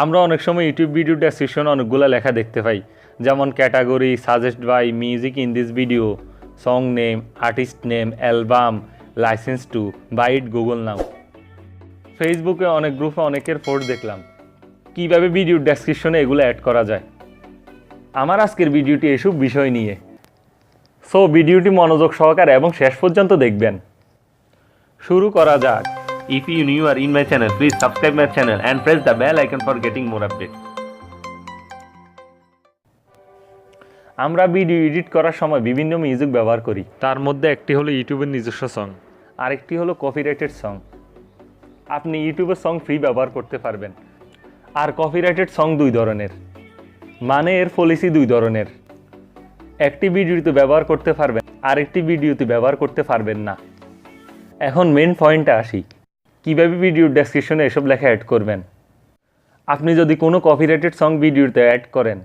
আমরা অনেক সময় ইউটিউব ভিডিও ডেসক্রিপশনে অনেকগুলো লেখা দেখতে পাই, যেমন category, suggest by, music in this video, song name, artist name, album, licence to, buy it Google now. ফেসবুকে অনেক গ্রুপে অনেকের পোস্ট দেখলাম কীভাবে ভিডিওর ডেসক্রিপশনে এগুলো অ্যাড করা যায়। আমার আজকের ভিডিওটি এসব বিষয় নিয়ে, সো ভিডিওটি মনোযোগ সহকারে এবং শেষ পর্যন্ত দেখবেন। শুরু করা যাক। If you new are in my channel, please subscribe my channel and press the bell icon for getting more updates. আমরা ভিডিও এডিট করার সময় বিভিন্ন মিউজিক ব্যবহার করি। তার মধ্যে একটি হলো ইউটিউবের নিজস্ব সং, আরেকটি হলো কপিরাইটেড সং। আপনি ইউটিউবের সং ফ্রি ব্যবহার করতে পারবেন, আর কপিরাইটেড সং দুই ধরনের, মানে এর পলিসি দুই ধরনের। একটি ভিডিওতে ব্যবহার করতে পারবেন, আরেকটি ভিডিওতে ব্যবহার করতে পারবেন না। এখন মেন পয়েন্টে আসি, কীভাবে ভিডিওর ডেসক্রিপশনে এসব লেখা অ্যাড করবেন। আপনি যদি কোনো কপিরাইটেড সং ভিডিওতে অ্যাড করেন,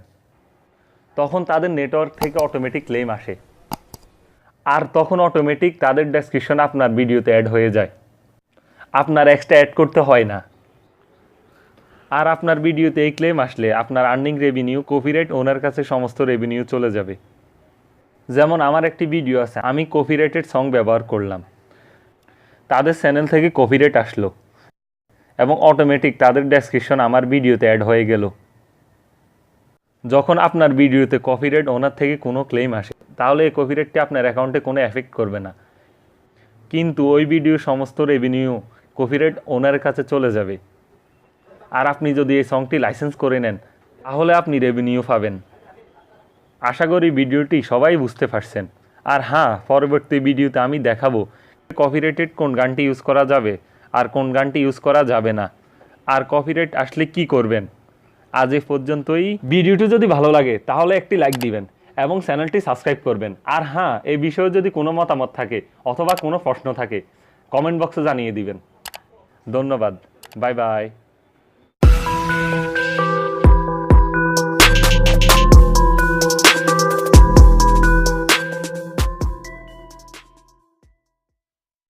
তখন তাদের নেটওয়ার্ক থেকে অটোমেটিক ক্লেম আসে, আর তখন অটোমেটিক তাদের ডেসক্রিপশন আপনার ভিডিওতে অ্যাড হয়ে যায়, আপনার এক্সট্রা অ্যাড করতে হয় না। আর আপনার ভিডিওতে এই ক্লেম আসলে আপনার আর্নিং রেভিনিউ, কপিরাইট ওনার কাছে সমস্ত রেভিনিউ চলে যাবে। যেমন আমার একটি ভিডিও আছে, আমি কপিরাইটেড সং ব্যবহার করলাম, তাদের চ্যানেল থেকে কপিরাইট আসলো এবং অটোমেটিক তাদের ডেসক্রিপশন আমার ভিডিওতে অ্যাড হয়ে গেল। যখন আপনার ভিডিওতে কপিরাইট ওনার থেকে কোনো ক্লেম আসে, তাহলে এই কপিরাইটটি আপনার অ্যাকাউন্টে কোনো এফেক্ট করবে না, কিন্তু ওই ভিডিওর সমস্ত রেভিনিউ কপিরাইট ওনার কাছে চলে যাবে। আর আপনি যদি এই সংটি লাইসেন্স করে নেন, তাহলে আপনি রেভিনিউ পাবেন। আশা করি ভিডিওটি সবাই বুঝতে পারছেন। আর হ্যাঁ, পরবর্তী ভিডিওতে আমি দেখাবো কপিরাইটেড কোন গানটি ইউজ করা যাবে আর কোন গানটি ইউজ করা যাবে না, আর কপিরাইট আসলে কি করবেন। আজ এ পর্যন্তই। ভিডিওটি যদি ভালো লাগে তাহলে একটি লাইক দিবেন এবং চ্যানেলটি সাবস্ক্রাইব করবেন। আর হ্যাঁ, এই বিষয়ে যদি কোনো মতামত থাকে অথবা কোনো প্রশ্ন থাকে, কমেন্ট বক্সে জানিয়ে দিবেন। ধন্যবাদ, বাই বাই।